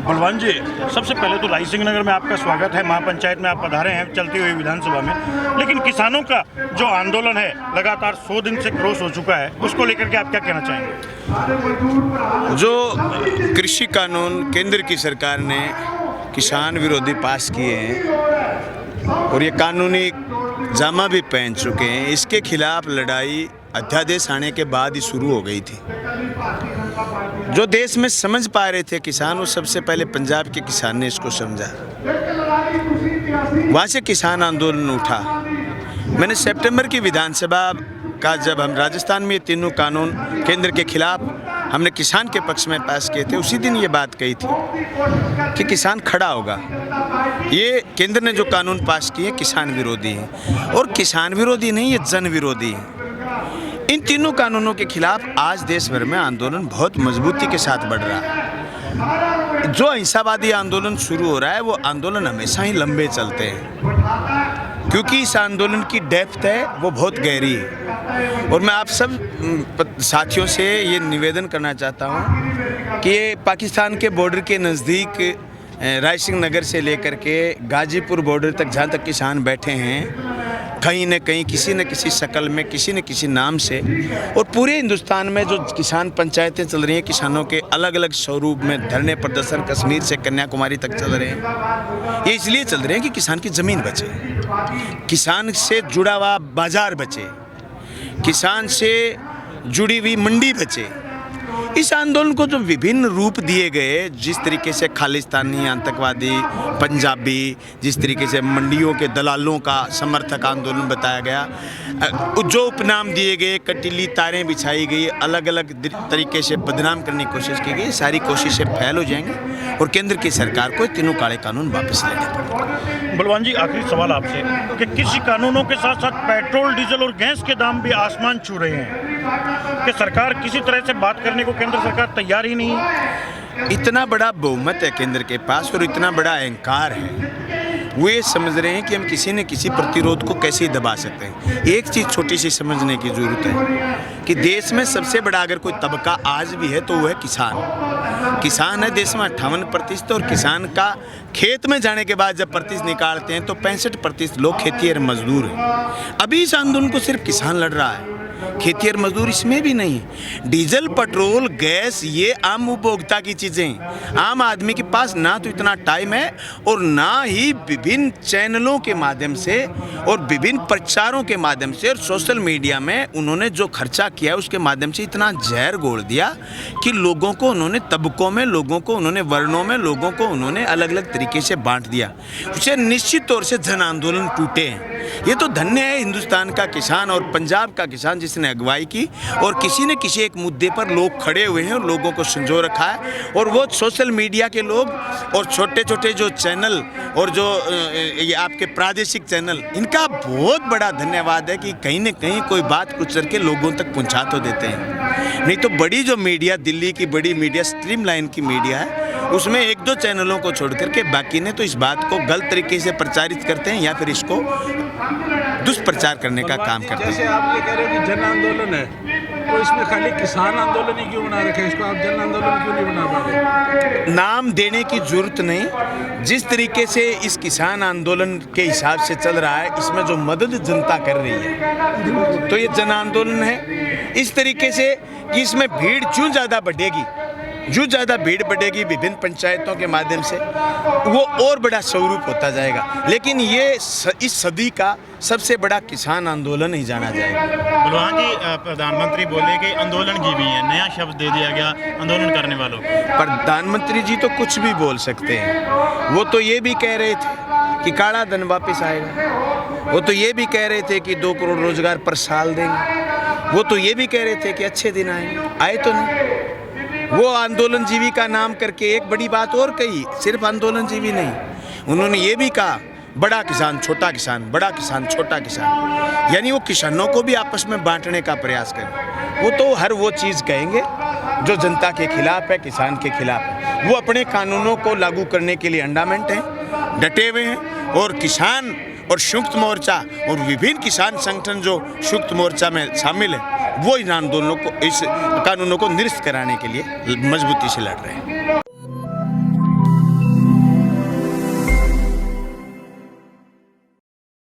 बलवान जी, सबसे पहले तो रायसिंह नगर में आपका स्वागत है। महापंचायत में आप पधारे हैं चलती हुई विधानसभा में, लेकिन किसानों का जो आंदोलन है लगातार 100 दिन से क्रॉस हो चुका है, उसको लेकर के आप क्या कहना चाहेंगे? जो कृषि कानून केंद्र की सरकार ने किसान विरोधी पास किए हैं और ये कानूनी जामा भी पहन चुके हैं, इसके खिलाफ लड़ाई अध्यादेश आने के बाद ही शुरू हो गई थी। जो देश में समझ पा रहे थे किसान, वो सबसे पहले पंजाब के किसान ने इसको समझा, वहाँ से किसान आंदोलन उठा। मैंने सितंबर की विधानसभा का जब हम राजस्थान में ये तीनों कानून केंद्र के खिलाफ हमने किसान के पक्ष में पास किए थे, उसी दिन ये बात कही थी कि किसान खड़ा होगा। ये केंद्र ने जो कानून पास किए किसान विरोधी हैं, और किसान विरोधी नहीं, ये जन विरोधी हैं। इन तीनों कानूनों के खिलाफ आज देश भर में आंदोलन बहुत मजबूती के साथ बढ़ रहा है। जो अहिंसावादी आंदोलन शुरू हो रहा है, वो आंदोलन हमेशा ही लंबे चलते हैं, क्योंकि इस आंदोलन की डेप्थ है वो बहुत गहरी है। और मैं आप सब साथियों से ये निवेदन करना चाहता हूँ कि ये पाकिस्तान के बॉर्डर के नज़दीक रायसिंह नगर से लेकर के गाजीपुर बॉर्डर तक, जहाँ तक किसान बैठे हैं, कहीं न कहीं किसी न किसी शक्ल में, किसी न किसी नाम से, और पूरे हिंदुस्तान में जो किसान पंचायतें चल रही हैं, किसानों के अलग अलग स्वरूप में धरने प्रदर्शन कश्मीर से कन्याकुमारी तक चल रहे हैं। ये इसलिए चल रहे हैं कि किसान की ज़मीन बचे, किसान से जुड़ा हुआ बाजार बचे, किसान से जुड़ी हुई मंडी बचे। इस आंदोलन को जो विभिन्न रूप दिए गए, जिस तरीके से खालिस्तानी आतंकवादी पंजाबी, जिस तरीके से मंडियों के दलालों का समर्थक आंदोलन बताया गया, जो उपनाम दिए गए, कटीली तारें बिछाई गई, अलग अलग तरीके से बदनाम करने की कोशिश की गई, सारी कोशिशें फेल हो जाएंगी और केंद्र की सरकार को तीनों काले कानून वापस लेने पड़ेंगे। बलवान जी, आखिरी सवाल आपसे कि कृषि कानूनों के साथ साथ पेट्रोल, डीजल और गैस के दाम भी आसमान छू रहे हैं, कि सरकार किसी तरह से बात करने को केंद्र सरकार तैयार ही नहीं है। इतना बड़ा बहुमत है केंद्र के पास और इतना बड़ा अहंकार है, वो ये समझ रहे हैं कि हम किसी न किसी प्रतिरोध को कैसे दबा सकते हैं। एक चीज़ छोटी सी समझने की ज़रूरत है कि देश में सबसे बड़ा अगर कोई तबका आज भी है तो वो है किसान। किसान है देश में 58%, और किसान का खेत में जाने के बाद जब प्रतिशत निकालते हैं तो 65% लोग खेती और मजदूर हैं। अभी इस आंदोलन को सिर्फ किसान लड़ रहा है, खेती और मजदूर इसमें भी नहीं है। डीजल, पेट्रोल, गैस, ये आम उपभोक्ता की चीज़ें, आम आदमी के पास ना तो इतना टाइम है और ना ही विभिन्न चैनलों के माध्यम से और विभिन्न प्रचारों के माध्यम से और सोशल मीडिया में उन्होंने जो खर्चा किया उसके माध्यम से इतना जहर घोल दिया कि लोगों को उन्होंने तबकों में, लोगों को उन्होंने वर्णों में, लोगों को उन्होंने अलग अलग तरीके से बांट दिया। उसे निश्चित तौर से जन आंदोलन टूटे हैं। ये तो धन्य है हिंदुस्तान का किसान और पंजाब का किसान जिसने अगुवाई की, और किसी न किसी एक मुद्दे पर लोग खड़े हुए हैं और लोगों को संजो रखा है। और वो सोशल मीडिया के लोग और छोटे छोटे जो चैनल और जो ये आपके प्रादेशिक चैनल, इनका बहुत बड़ा धन्यवाद है कि कहीं न कहीं कोई बात कुछ करके लोगों तक पहुंचा तो देते हैं। नहीं तो बड़ी जो मीडिया, दिल्ली की बड़ी मीडिया, स्ट्रीमलाइन की मीडिया है, उसमें 1-2 चैनलों को छोड़ करके बाकी ने तो इस बात को गलत तरीके से प्रचारित करते हैं या फिर इसको दुष्प्रचार करने का काम करते हैं। जैसे आप ये कह रहे हो कि जन आंदोलन है, तो इसमें खाली किसान आंदोलन ही क्यों बना रखे हैं? इसको आप जन आंदोलन क्यों नहीं बना पा रहे? नाम देने की जरूरत नहीं। जिस तरीके से इस किसान आंदोलन के हिसाब से चल रहा है, इसमें जो मदद जनता कर रही है, तो ये जन आंदोलन है। इस तरीके से कि इसमें भीड़ क्यों ज़्यादा बढ़ेगी, जो ज़्यादा भीड़ बढ़ेगी विभिन्न पंचायतों के माध्यम से, वो और बड़ा स्वरूप होता जाएगा। लेकिन ये इस सदी का सबसे बड़ा किसान आंदोलन ही जाना जाएगा। बलवान जी, प्रधानमंत्री बोले कि आंदोलन की भी है, नया शब्द दे दिया गया आंदोलन करने वालों को। प्रधानमंत्री जी तो कुछ भी बोल सकते हैं। वो तो ये भी कह रहे थे कि काला धन वापस आएगा, वो तो ये भी कह रहे थे कि 2 करोड़ रोजगार पर साल देंगे, वो तो ये भी कह रहे थे कि अच्छे दिन आएंगे, आए तो नहीं। वो आंदोलन जीवी का नाम करके एक बड़ी बात और कही, सिर्फ आंदोलन जीवी नहीं, उन्होंने ये भी कहा बड़ा किसान, छोटा किसान, बड़ा किसान, छोटा किसान, यानी वो किसानों को भी आपस में बांटने का प्रयास करें। वो तो हर वो चीज़ कहेंगे जो जनता के खिलाफ है, किसान के खिलाफ है। वो अपने कानूनों को लागू करने के लिए अंडामेंट हैं, डटे हुए हैं। और किसान और संयुक्त मोर्चा और विभिन्न किसान संगठन जो संयुक्त मोर्चा में शामिल है, वो इन आंदोलनों को, इस कानूनों को निरस्त कराने के लिए मजबूती से लड़ रहे हैं।